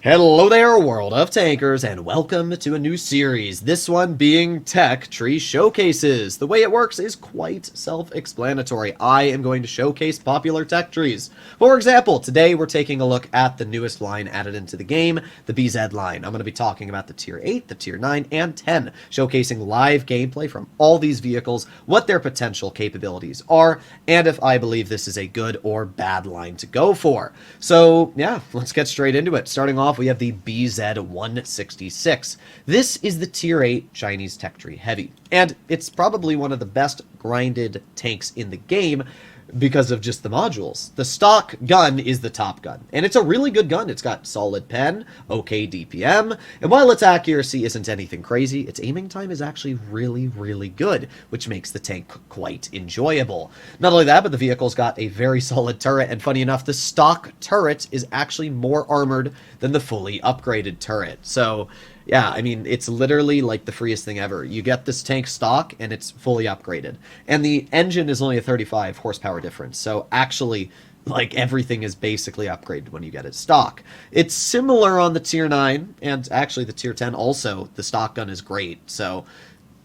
Hello there, world of tankers, and welcome to a new series, this one being Tech Tree Showcases. The way it works is quite self-explanatory. I am going to showcase popular tech trees. For example, today we're taking a look at the newest line added into the game, the BZ line. I'm going to be talking about the Tier 8, the Tier 9, and 10, showcasing live gameplay from all these vehicles, what their potential capabilities are, and if I believe this is a good or bad line to go for. So, yeah, let's get straight into it. Starting off, we have the BZ-166. This is the Tier 8 Chinese Tech Tree Heavy, and it's probably one of the best grinded tanks in the game because of just the modules. The stock gun is the top gun, and it's a really good gun. It's got solid pen, okay DPM, and while its accuracy isn't anything crazy, its aiming time is actually really, really good, which makes the tank quite enjoyable. Not only that, but the vehicle's got a very solid turret, and funny enough, the stock turret is actually more armored than the fully upgraded turret. So yeah, I mean, it's literally like the freest thing ever. You get this tank stock, and it's fully upgraded. And the engine is only a 35 horsepower difference, so actually, like, everything is basically upgraded when you get it stock. It's similar on the Tier 9, and actually the Tier 10 also. The stock gun is great, so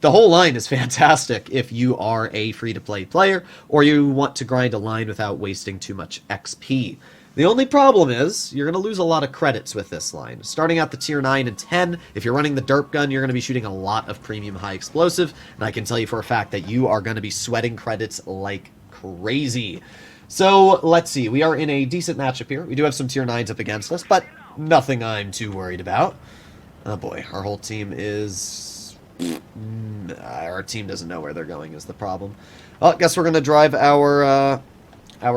the whole line is fantastic if you are a free-to-play player, or you want to grind a line without wasting too much XP. The only problem is, you're going to lose a lot of credits with this line. Starting at the Tier 9 and 10, if you're running the Derp gun, you're going to be shooting a lot of premium high explosive, and I can tell you for a fact that you are going to be sweating credits like crazy. So, let's see, we are in a decent matchup here. We do have some Tier 9s up against us, but nothing I'm too worried about. Oh boy, our whole team is... our team doesn't know where they're going is the problem. Well, I guess we're going to drive our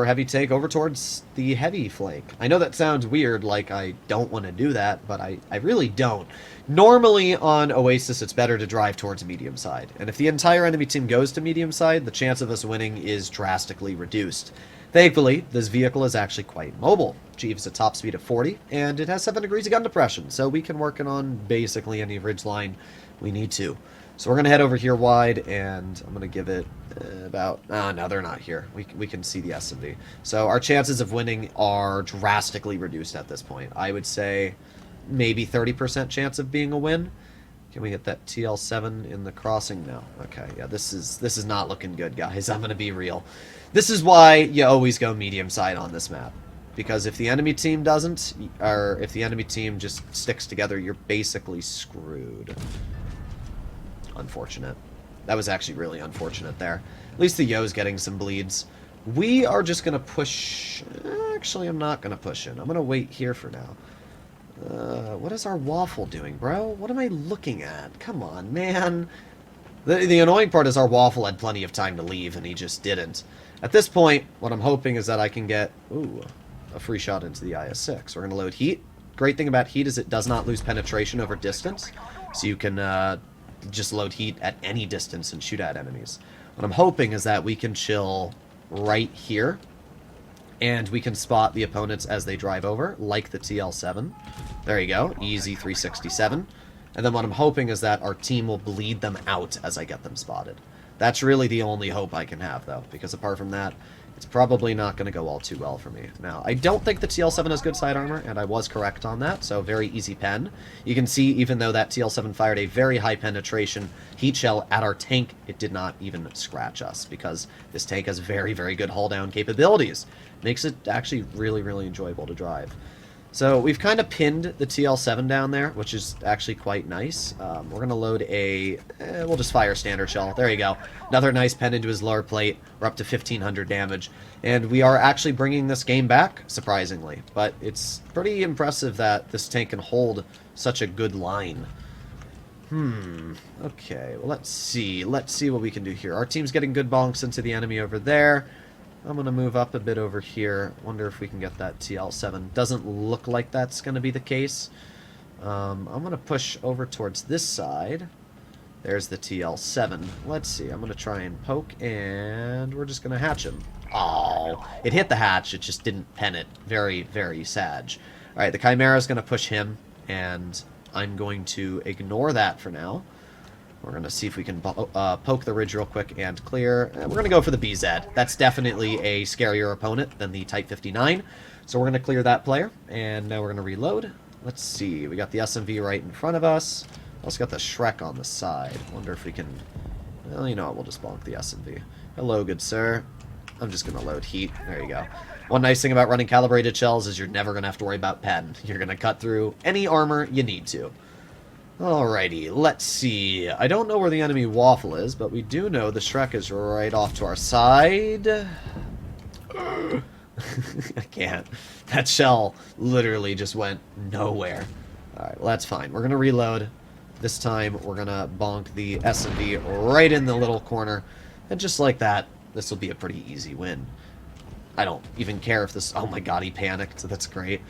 heavy tank over towards the heavy flank. I know that sounds weird, like I don't want to do that, but I really don't. Normally on Oasis, it's better to drive towards medium side, and if the entire enemy team goes to medium side, the chance of us winning is drastically reduced. Thankfully, this vehicle is actually quite mobile. Achieves a top speed of 40, and it has 7 degrees of gun depression, so we can work it on basically any ridgeline we need to. So we're going to head over here wide, and I'm going to give it about... no, they're not here. We can see the S&D. So our chances of winning are drastically reduced at this point. I would say maybe 30% chance of being a win. Can we hit that TL7 in the crossing? No. Okay, yeah, this is not looking good, guys. I'm going to be real. This is why you always go medium side on this map. Because if the enemy team doesn't, or if the enemy team just sticks together, you're basically screwed. Unfortunate. That was actually really unfortunate there. At least the Yo's getting some bleeds. We are just going to push... Actually, I'm not going to push in. I'm going to wait here for now. What is our waffle doing, bro? What am I looking at? Come on, man. The annoying part is our waffle had plenty of time to leave, and he just didn't. At this point, what I'm hoping is that I can get... Ooh, a free shot into the IS-6. We're going to load heat. Great thing about heat is it does not lose penetration over distance. So you can... just load heat at any distance and shoot at enemies. What I'm hoping is that we can chill right here, and we can spot the opponents as they drive over, like the TL7. There you go, easy 367. And then what I'm hoping is that our team will bleed them out as I get them spotted. That's really the only hope I can have, though, because apart from that, it's probably not going to go all too well for me. Now, I don't think the TL7 has good side armor, and I was correct on that, so very easy pen. You can see, even though that TL7 fired a very high penetration heat shell at our tank, it did not even scratch us, because this tank has very, very good hull-down capabilities. Makes it actually really, really enjoyable to drive. So we've kind of pinned the TL7 down there, which is actually quite nice. We're going to load a... we'll just fire standard shell. There you go. Another nice pen into his lower plate. We're up to 1,500 damage. And we are actually bringing this game back, surprisingly. But it's pretty impressive that this tank can hold such a good line. Okay, well, let's see. Let's see what we can do here. Our team's getting good bonks into the enemy over there. I'm going to move up a bit over here. Wonder if we can get that TL7. Doesn't look like that's going to be the case. I'm going to push over towards this side. There's the TL7. Let's see. I'm going to try and poke, and we're just going to hatch him. Oh, it hit the hatch. It just didn't pen it. Very, very sad. All right, the Chimera's going to push him, and I'm going to ignore that for now. We're going to see if we can poke the ridge real quick and clear. We're going to go for the BZ. That's definitely a scarier opponent than the Type 59. So we're going to clear that player, and now we're going to reload. let's see. We got the SMV right in front of us. Also got the Shrek on the side. Wonder if we can... Well, you know what? We'll just bonk the SMV. Hello, good sir. I'm just going to load heat. There you go. One nice thing about running calibrated shells is you're never going to have to worry about pen. You're going to cut through any armor you need to. Alrighty, let's see. I don't know where the enemy waffle is, but we do know the Shrek is right off to our side. I can't. That shell literally just went nowhere. Alright, well that's fine. We're going to reload. This time we're going to bonk the S&D right in the little corner. And just like that, this will be a pretty easy win. I don't even care if this... Oh my god, he panicked. That's great.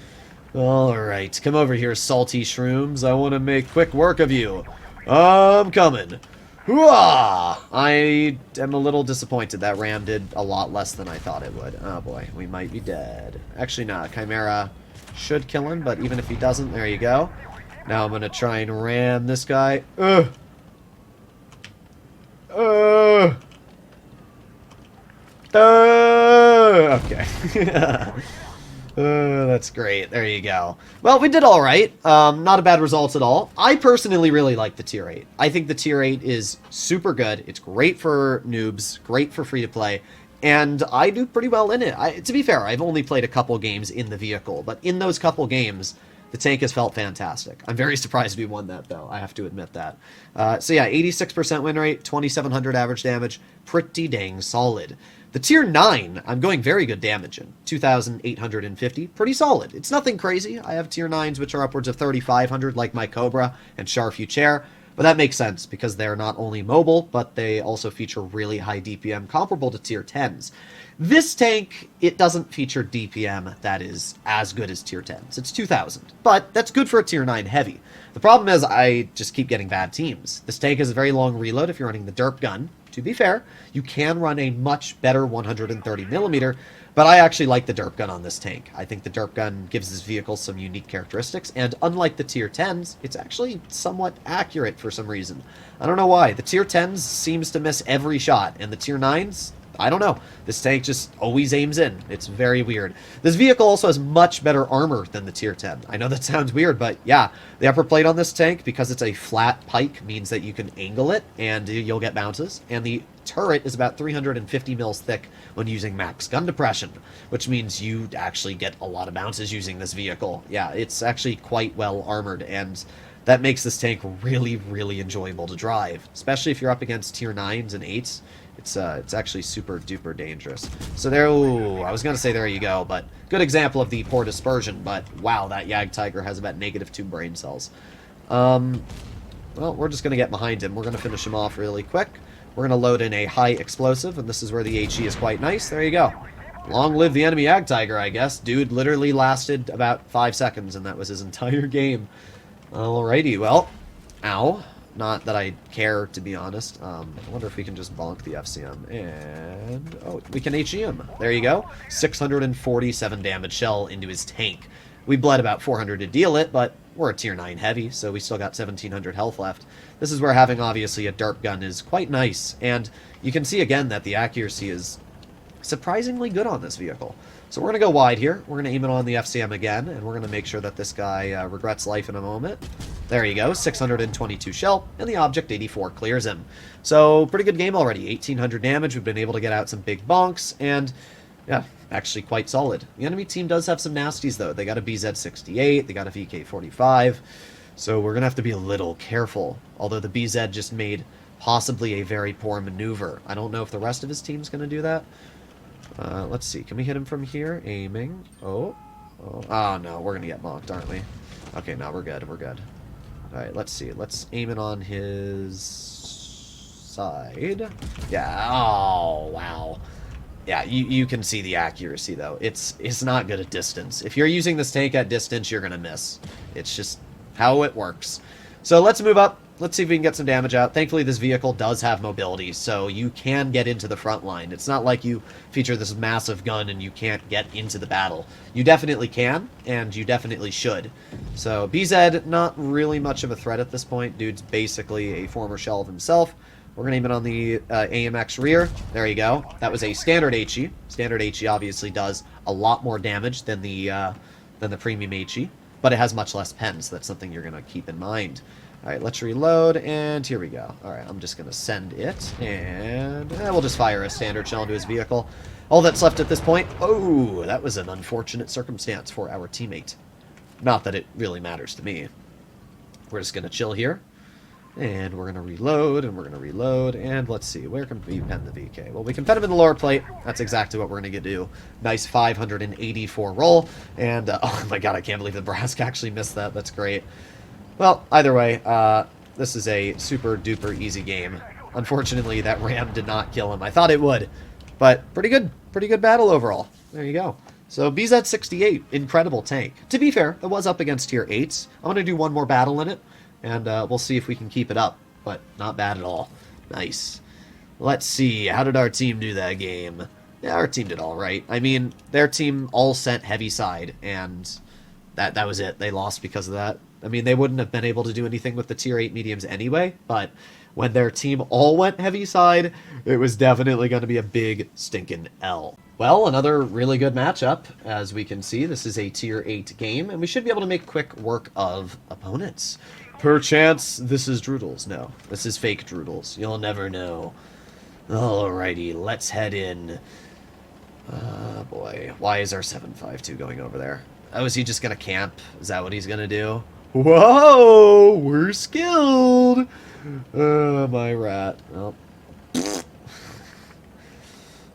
Alright, come over here, salty shrooms. I want to make quick work of you. I'm coming. Hooah! I am a little disappointed. That ram did a lot less than I thought it would. Oh boy, we might be dead. Actually, not. Chimera should kill him, but even if he doesn't, there you go. Now I'm going to try and ram this guy. Okay. That's great. There you go. Well, we did all right. Not a bad results at all. I personally really like the tier 8. I think the tier 8 is super good. It's great for noobs, great for free-to-play, and I do pretty well in it. To be fair, I've only played a couple games in the vehicle, but in those couple games, the tank has felt fantastic. I'm very surprised we won that, though. I have to admit that. So yeah, 86% win rate, 2,700 average damage. Pretty dang solid. The tier 9, I'm going very good damage in. 2,850. Pretty solid. It's nothing crazy. I have tier 9s which are upwards of 3,500 like my Cobra and Charfuchair. But that makes sense because they're not only mobile, but they also feature really high DPM comparable to tier 10s. This tank, it doesn't feature DPM that is as good as tier 10s. It's 2,000, but that's good for a tier 9 heavy. The problem is I just keep getting bad teams. This tank has a very long reload if you're running the Derp gun. To be fair, you can run a much better 130mm, but I actually like the Derp gun on this tank. I think the Derp gun gives this vehicle some unique characteristics, and unlike the tier 10s, it's actually somewhat accurate for some reason. I don't know why. The tier 10s seems to miss every shot, and the tier 9s, I don't know. This tank just always aims in. It's very weird. This vehicle also has much better armor than the tier 10. I know that sounds weird, but yeah. The upper plate on this tank, because it's a flat pike, means that you can angle it and you'll get bounces. And the turret is about 350 mils thick when using max gun depression, which means you actually get a lot of bounces using this vehicle. Yeah, it's actually quite well armored, and that makes this tank really, really enjoyable to drive, especially if you're up against tier 9s and 8s. It's actually super duper dangerous. So there, ooh, I was going to say there you go, but good example of the poor dispersion, but wow, that Yag Tiger has about -2 brain cells. Well, we're just going to get behind him. We're going to finish him off really quick. We're going to load in a high explosive, and this is where the HE is quite nice. There you go. Long live the enemy Yag Tiger, I guess. Dude literally lasted about 5 seconds, and that was his entire game. Alrighty, well, ow. Not that I care, to be honest. I wonder if we can just bonk the FCM. And, oh, we can HE him. There you go. 647 damage shell into his tank. We bled about 400 to deal it, but we're a tier 9 heavy, so we still got 1,700 health left. This is where having, obviously, a Derp gun is quite nice. And you can see, again, that the accuracy is surprisingly good on this vehicle. So we're going to go wide here. We're going to aim it on the FCM again, and we're going to make sure that this guy regrets life in a moment. There you go, 622 shell, and the Object 84 clears him. So, pretty good game already. 1,800 damage, we've been able to get out some big bonks, and yeah, actually quite solid. The enemy team does have some nasties, though. They got a BZ-68, they got a VK-45, so we're going to have to be a little careful. Although the BZ just made possibly a very poor maneuver. I don't know if the rest of his team's going to do that. Let's see. Can we hit him from here? Aiming. Oh, no. We're going to get bonked, aren't we? Okay, no, we're good. We're good. Alright, let's see. Let's aim it on his side. Yeah. Oh, wow. Yeah, you can see the accuracy, though. It's not good at distance. If you're using this tank at distance, you're going to miss. It's just how it works. So let's move up. Let's see if we can get some damage out. Thankfully, this vehicle does have mobility, so you can get into the front line. It's not like you feature this massive gun and you can't get into the battle. You definitely can, and you definitely should. So, BZ, not really much of a threat at this point. Dude's basically a former shell of himself. We're going to aim it on the AMX rear. There you go. That was a standard HE. Standard HE obviously does a lot more damage than the premium HE. but it has much less pen, so that's something you're going to keep in mind. All right, let's reload, and here we go. All right, I'm just going to send it, and we'll just fire a standard shell into his vehicle. All that's left at this point... Oh, that was an unfortunate circumstance for our teammate. Not that it really matters to me. We're just going to chill here, and we're going to reload, and we're going to reload, and let's see, where can we pen the VK? Well, we can pen him in the lower plate. That's exactly what we're going to do. Nice 584 roll, and oh my god, I can't believe the Nebraska actually missed that. That's great. Well, either way, this is a super-duper easy game. Unfortunately, that ram did not kill him. I thought it would, but pretty good battle overall. There you go. So BZ-68, incredible tank. To be fair, it was up against tier 8s. I'm going to do one more battle in it, and we'll see if we can keep it up, but not bad at all. Nice. Let's see, how did our team do that game? Yeah, our team did all right. I mean, their team all sent heavy side, and that was it. They lost because of that. I mean, they wouldn't have been able to do anything with the tier 8 mediums anyway, but when their team all went heavy side, it was definitely going to be a big stinking L. Well, another really good matchup. As we can see, this is a tier 8 game, and we should be able to make quick work of opponents. Perchance, this is Droodles. No, this is fake Droodles. You'll never know. Alrighty, let's head in. Boy, why is our 752 going over there? Oh, is he just going to camp? Is that what he's going to do? Whoa, we're skilled. My rat. Well,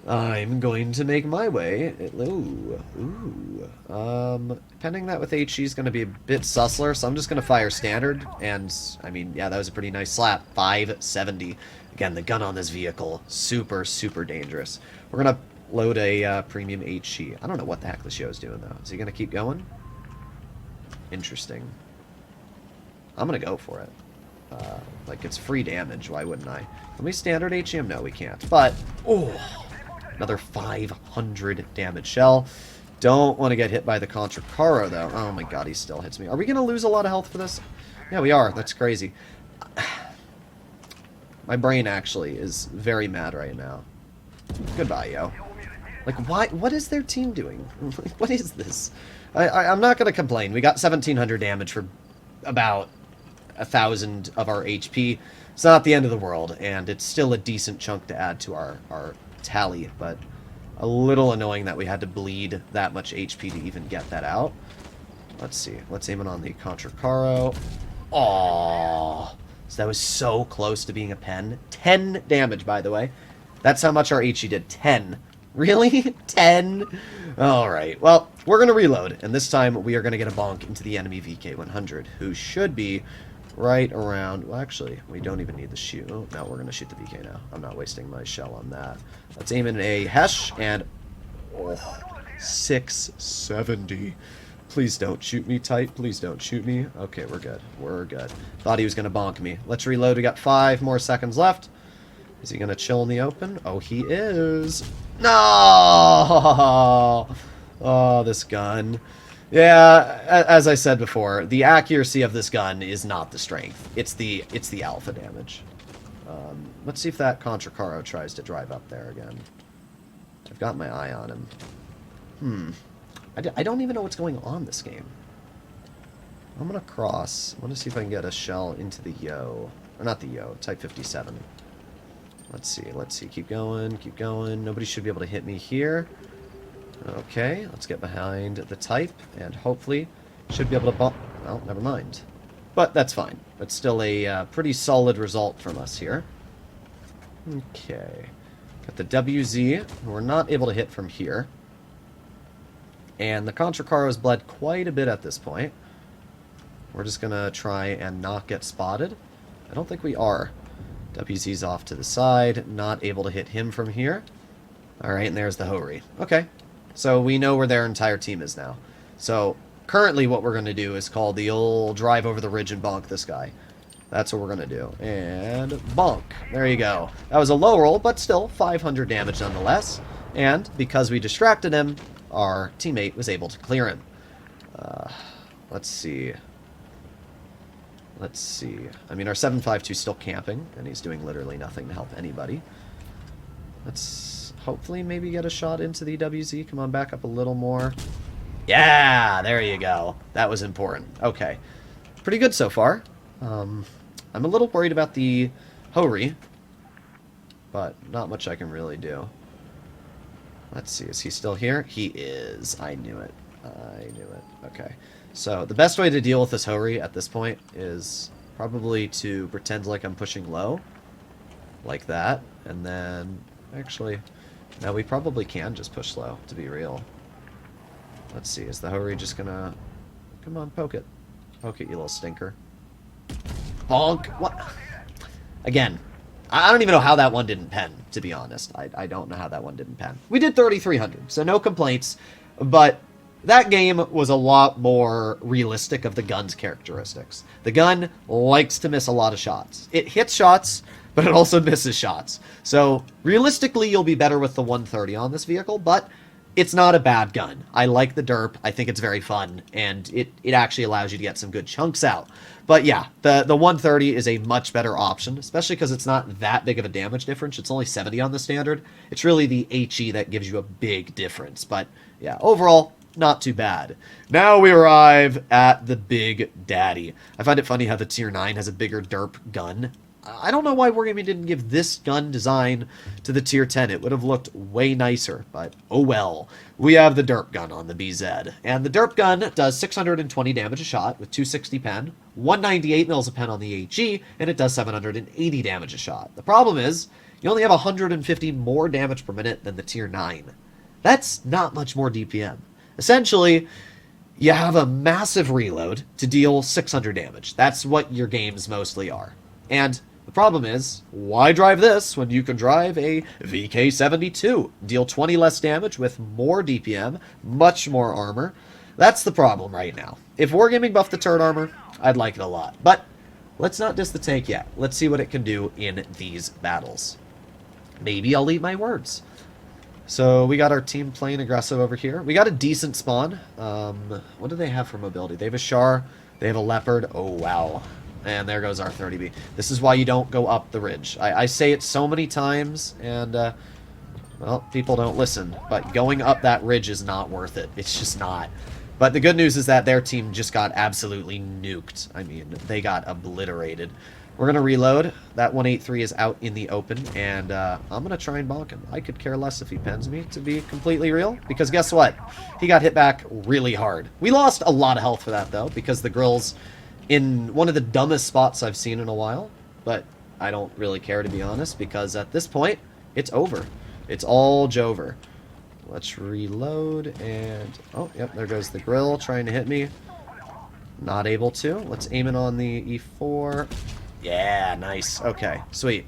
I'm going to make my way. Pending that with HE is going to be a bit sussler, so I'm just going to fire standard. And, I mean, yeah, that was a pretty nice slap. 570. Again, the gun on this vehicle, super, super dangerous. We're going to load a premium HE. I don't know what the heck the show's doing, though. Is he going to keep going? Interesting. I'm going to go for it. Like, it's free damage. Why wouldn't I? Can we standard HM? No, we can't. But, oh, another 500 damage shell. Don't want to get hit by the Contra Caro, though. Oh, my God, he still hits me. Are we going to lose a lot of health for this? Yeah, we are. That's crazy. My brain, actually, is very mad right now. Goodbye, yo. Like, why? What is their team doing? What is this? I'm not going to complain. We got 1,700 damage for about 1,000 of our HP. It's not the end of the world, and it's still a decent chunk to add to our tally, but a little annoying that we had to bleed that much HP to even get that out. Let's see. Let's aim it on the Contra Caro. Aww. So that was so close to being a pen. 10 damage, by the way. That's how much our HE did. 10. Really? 10? Alright, well, we're going to reload, and this time we are going to get a bonk into the enemy VK-100, who should be right around... Well, actually, we don't even need the shoot. Oh, no, we're going to shoot the VK now. I'm not wasting my shell on that. Let's aim in a Hesh, and... Oh, 670. Please don't shoot me tight. Please don't shoot me. Okay, we're good. We're good. Thought he was going to bonk me. Let's reload. We got 5 more seconds left. Is he going to chill in the open? Oh, he is. No! Oh, this gun. Yeah, as I said before, the accuracy of this gun is not the strength. It's the alpha damage. Let's see if that Contra Caro tries to drive up there again. I've got my eye on him. I don't even know what's going on this game. I'm going to cross. I want to see if I can get a shell into the Yo. Or not the Yo, Type 57. Let's see. Keep going, keep going. Nobody should be able to hit me here. Okay, let's get behind the Type, and hopefully should be able to bump... Well, never mind. But that's fine. That's still a pretty solid result from us here. Okay. Got the WZ, who we're not able to hit from here. And the Contra Caro has bled quite a bit at this point. We're just going to try and not get spotted. I don't think we are. WZ's off to the side, not able to hit him from here. Alright, and there's the Hori. Okay, so we know where their entire team is now. So, currently what we're going to do is call the old drive over the ridge and bonk this guy. That's what we're going to do. And bonk. There you go. That was a low roll, but still 500 damage nonetheless. And because we distracted him, our teammate was able to clear him. Let's see. Let's see. I mean, our 752 is still camping, and he's doing literally nothing to help anybody. Let's hopefully maybe get a shot into the WZ. Come on, back up a little more. Yeah, there you go. That was important. Okay. Pretty good so far. I'm a little worried about the Hori, but not much I can really do. Let's see, is he still here? He is. I knew it. I knew it. Okay. So, the best way to deal with this Hori at this point is probably to pretend like I'm pushing low. Like that. And then, actually, now we probably can just push low, to be real. Let's see, is the Hori just gonna... Come on, poke it. Poke it, you little stinker. Bonk! What? Again, I don't even know how that one didn't pen, to be honest. I don't know how that one didn't pen. We did 3,300, so no complaints, but that game was a lot more realistic of the gun's characteristics. The gun likes to miss a lot of shots. It hits shots, but it also misses shots. So, realistically, you'll be better with the 130 on this vehicle, but it's not a bad gun. I like the Derp. I think it's very fun, and it actually allows you to get some good chunks out. But yeah, the 130 is a much better option, especially because it's not that big of a damage difference. It's only 70 on the standard. It's really the HE that gives you a big difference. But yeah, overall, not too bad. Now we arrive at the Big Daddy. I find it funny how the Tier 9 has a bigger Derp gun. I don't know why Wargaming didn't give this gun design to the Tier 10. It would have looked way nicer, but oh well. We have the Derp gun on the BZ. And the Derp gun does 620 damage a shot with 260 pen, 198 mils a pen on the HE, and it does 780 damage a shot. The problem is, you only have 150 more damage per minute than the Tier 9. That's not much more DPM. Essentially, you have a massive reload to deal 600 damage. That's what your games mostly are. And the problem is, why drive this when you can drive a VK72? Deal 20 less damage with more DPM, much more armor. That's the problem right now. If Wargaming buffed the turret armor, I'd like it a lot. But let's not diss the tank yet. Let's see what it can do in these battles. Maybe I'll eat my words. So we got our team playing aggressive over here. We got a decent spawn. What do they have for mobility? They have a Char. They have a Leopard. Oh, wow. And there goes our 30B. This is why you don't go up the ridge. I say it so many times, and, well, people don't listen. But going up that ridge is not worth it. It's just not. But the good news is that their team just got absolutely nuked. I mean, they got obliterated. We're going to reload. That 183 is out in the open, and I'm going to try and bonk him. I could care less if he pens me, to be completely real, because guess what? He got hit back really hard. We lost a lot of health for that, though, because the grill's in one of the dumbest spots I've seen in a while, but I don't really care, to be honest, because at this point, it's over. It's all Jover. Let's reload, and... oh, yep, there goes the grill trying to hit me. Not able to. Let's aim it on the E4. Yeah, nice. Okay, sweet.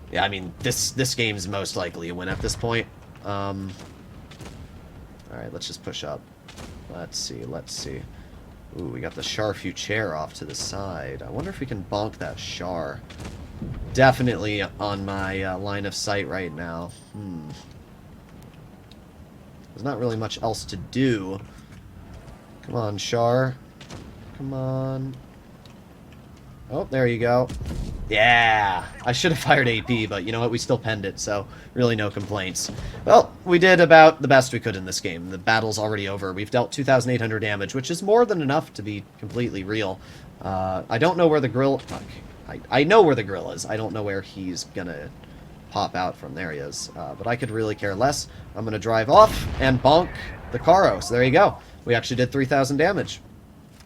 Yeah, I mean, this game's most likely a win at this point. Alright, let's just push up. Let's see, let's see. Ooh, we got the Char Future off to the side. I wonder if we can bonk that Char. Definitely on my line of sight right now. There's not really much else to do. Come on, Char. Come on. Oh, there you go. Yeah! I should have fired AP, but you know what? We still penned it, so really no complaints. Well, we did about the best we could in this game. The battle's already over. We've dealt 2,800 damage, which is more than enough to be completely real. I don't know where the grill... I know where the grill is. I don't know where he's gonna pop out from. There he is. But I could really care less. I'm gonna drive off and bonk the Caro. So there you go. We actually did 3,000 damage.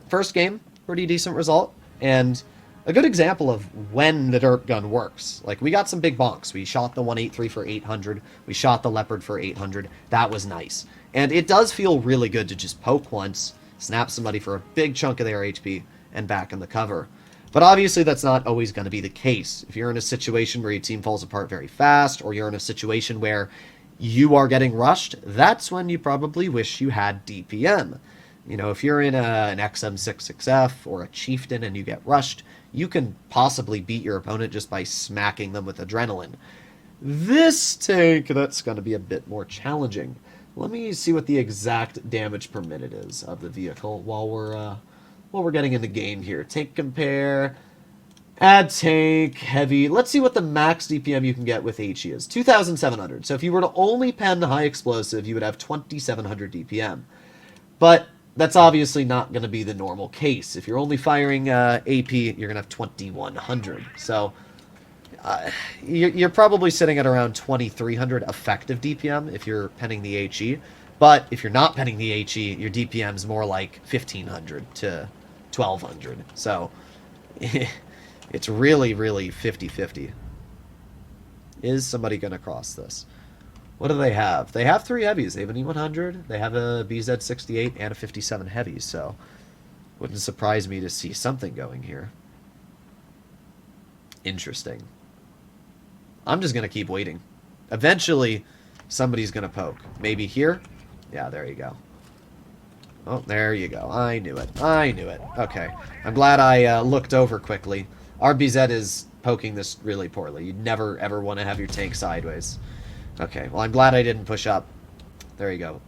First game, pretty decent result. And... a good example of when the Derp gun works. Like, we got some big bonks. We shot the 183 for 800. We shot the Leopard for 800. That was nice. And it does feel really good to just poke once, snap somebody for a big chunk of their HP, and back in the cover. But obviously that's not always going to be the case. If you're in a situation where your team falls apart very fast, or you're in a situation where you are getting rushed, that's when you probably wish you had DPM. You know, if you're in an XM66F or a Chieftain and you get rushed, you can possibly beat your opponent just by smacking them with adrenaline. This tank, that's going to be a bit more challenging. Let me see what the exact damage per minute is of the vehicle while we're getting in the game here. Tank compare, add tank, heavy. Let's see what the max DPM you can get with HE is. 2,700. So if you were to only pen high explosive, you would have 2,700 DPM. But that's obviously not going to be the normal case. If you're only firing AP, you're going to have 2100. So you're probably sitting at around 2300 effective DPM if you're penning the HE. But if you're not penning the HE, your DPM is more like 1500 to 1200. So it's really, really 50-50. Is somebody going to cross this? What do they have? They have 3 heavies. They have an E100, they have a BZ68, and a 57 heavy, so wouldn't surprise me to see something going here. Interesting. I'm just going to keep waiting. Eventually, somebody's going to poke. Maybe here? Yeah, there you go. Oh, there you go. I knew it. I knew it. Okay. I'm glad I looked over quickly. Our BZ is poking this really poorly. You'd never, ever want to have your tank sideways. Okay, well, I'm glad I didn't push up. There you go.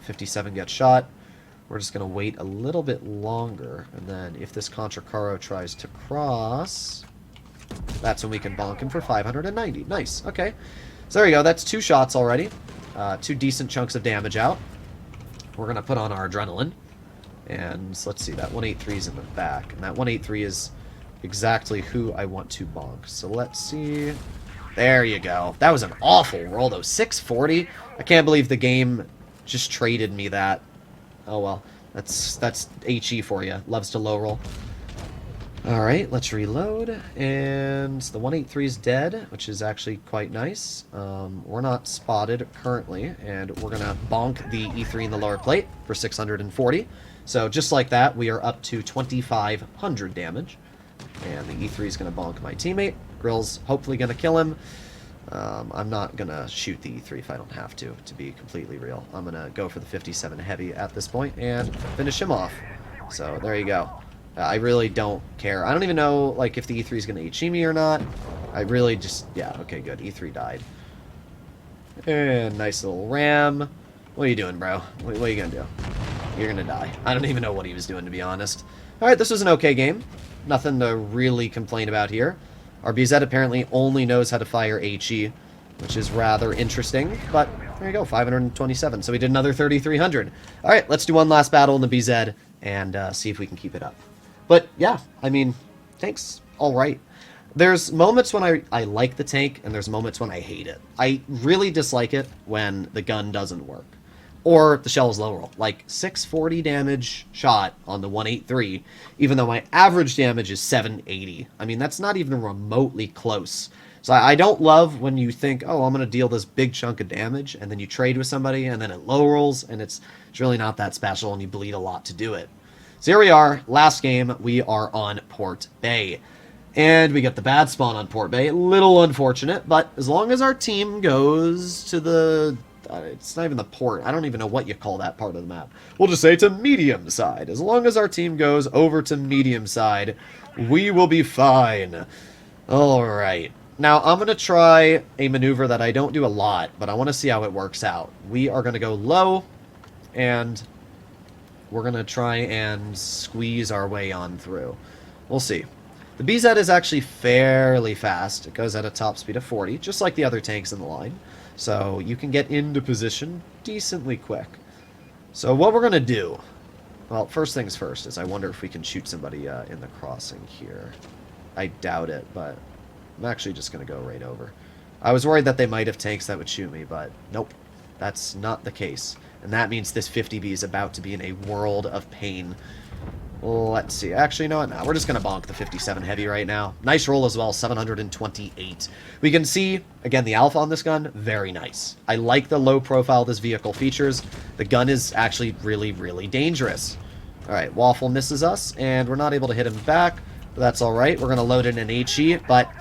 57 gets shot. We're just going to wait a little bit longer, and then if this Contra Caro tries to cross, that's when we can bonk him for 590. Nice, okay. So there you go. That's 2 shots already. 2 decent chunks of damage out. We're going to put on our adrenaline, and let's see, that 183 is in the back, and that 183 is exactly who I want to bonk. So let's see. There you go. That was an awful roll, though. 640. I can't believe the game just traded me that. Oh, well. That's HE for you. Loves to low roll. Alright, let's reload. And the 183 is dead, which is actually quite nice. We're not spotted currently, and we're going to bonk the E3 in the lower plate for 640. So just like that, we are up to 2,500 damage. And the E3 is going to bonk my teammate. Grill's hopefully going to kill him. I'm not going to shoot the E3 if I don't have to be completely real. I'm going to go for the 57 heavy at this point and finish him off. So there you go. I really don't care. I don't even know like if the E3 is going to HE me or not. I really just... Yeah, okay, good. E3 died. And nice little ram. What are you doing, bro? What are you going to do? You're going to die. I don't even know what he was doing, to be honest. Alright, this was an okay game. Nothing to really complain about here. Our BZ apparently only knows how to fire HE, which is rather interesting, but there you go, 527. So we did another 3,300. All right, let's do one last battle in the BZ and see if we can keep it up. But yeah, I mean, tank's all right. There's moments when I like the tank, and there's moments when I hate it. I really dislike it when the gun doesn't work. Or the shell is low roll. Like 640 damage shot on the 183, even though my average damage is 780. I mean, that's not even remotely close. So I don't love when you think, oh, I'm going to deal this big chunk of damage, and then you trade with somebody, and then it low rolls, and it's really not that special, and you bleed a lot to do it. So here we are, last game, we are on Port Bay. And we get the bad spawn on Port Bay. A little unfortunate, but as long as our team goes to the... it's not even the port. I don't even know what you call that part of the map. We'll just say to medium side. As long as our team goes over to medium side, we will be fine. Alright. Now, I'm going to try a maneuver that I don't do a lot, but I want to see how it works out. We are going to go low, and we're going to try and squeeze our way on through. We'll see. The BZ is actually fairly fast. It goes at a top speed of 40, just like the other tanks in the line. So you can get into position decently quick. So what we're going to do... Well, first things first is I wonder if we can shoot somebody in the crossing here. I doubt it, but I'm actually just going to go right over. I was worried that they might have tanks that would shoot me, but nope. That's not the case. And that means this 50B is about to be in a world of pain. Let's see. Actually, no, we're just going to bonk the 57 heavy right now. Nice roll as well, 728. We can see, again, the alpha on this gun, very nice. I like the low profile this vehicle features. The gun is actually really, really dangerous. All right, Waffle misses us, and we're not able to hit him back. But that's all right. We're going to load in an HE, but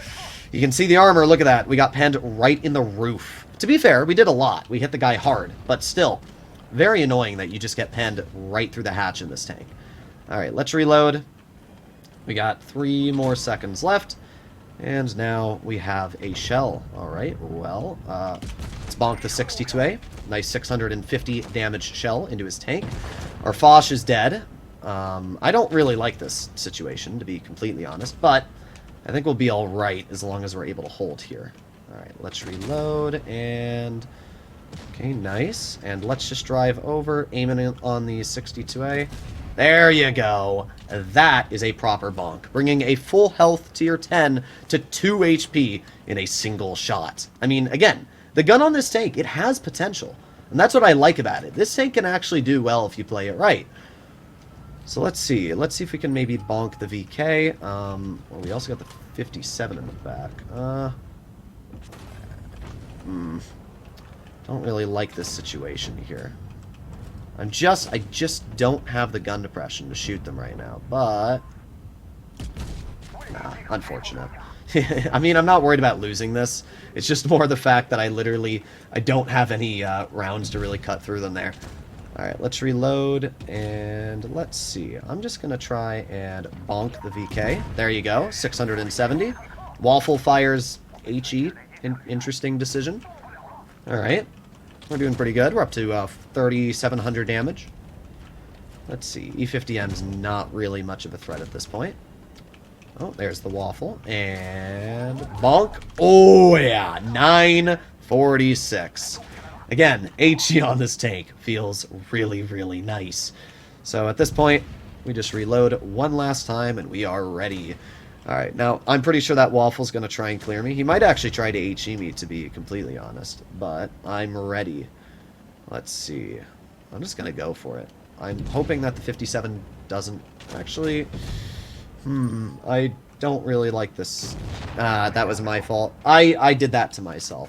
you can see the armor. Look at that. We got penned right in the roof. To be fair, we did a lot. We hit the guy hard, but still, very annoying that you just get penned right through the hatch in this tank. Alright, let's reload. We got 3 more seconds left. And now we have a shell. Alright, well, let's bonk the 62A. Nice 650 damage shell into his tank. Our Foch is dead. I don't really like this situation, to be completely honest, but I think we'll be alright as long as we're able to hold here. Alright, let's reload, and Okay, nice. And let's just drive over, aiming it on the 62A. There you go. That is a proper bonk. Bringing a full health tier 10 to 2 HP in a single shot. I mean, again, the gun on this tank, it has potential. And that's what I like about it. This tank can actually do well if you play it right. So let's see. Let's see if we can maybe bonk the VK. Well, we also got the 57 in the back. Don't really like this situation here. I just don't have the gun depression to shoot them right now, but... Nah, unfortunate. I mean, I'm not worried about losing this. It's just more the fact that I don't have any rounds to really cut through them there. Alright, let's reload, and let's see. I'm just going to try and bonk the VK. There you go, 670. Waffle fires HE. Interesting decision. Alright. We're doing pretty good. We're up to 3,700 damage. Let's see. E50M's not really much of a threat at this point. Oh, there's the waffle. And bonk. Oh, yeah. 946. Again, HE on this tank feels really, really nice. So at this point, we just reload one last time, and we are ready. Alright, now, I'm pretty sure that waffle's going to try and clear me. He might actually try to HE me, to be completely honest. But I'm ready. Let's see. I'm just going to go for it. I'm hoping that the 57 doesn't actually... I don't really like this. That was my fault. I did that to myself.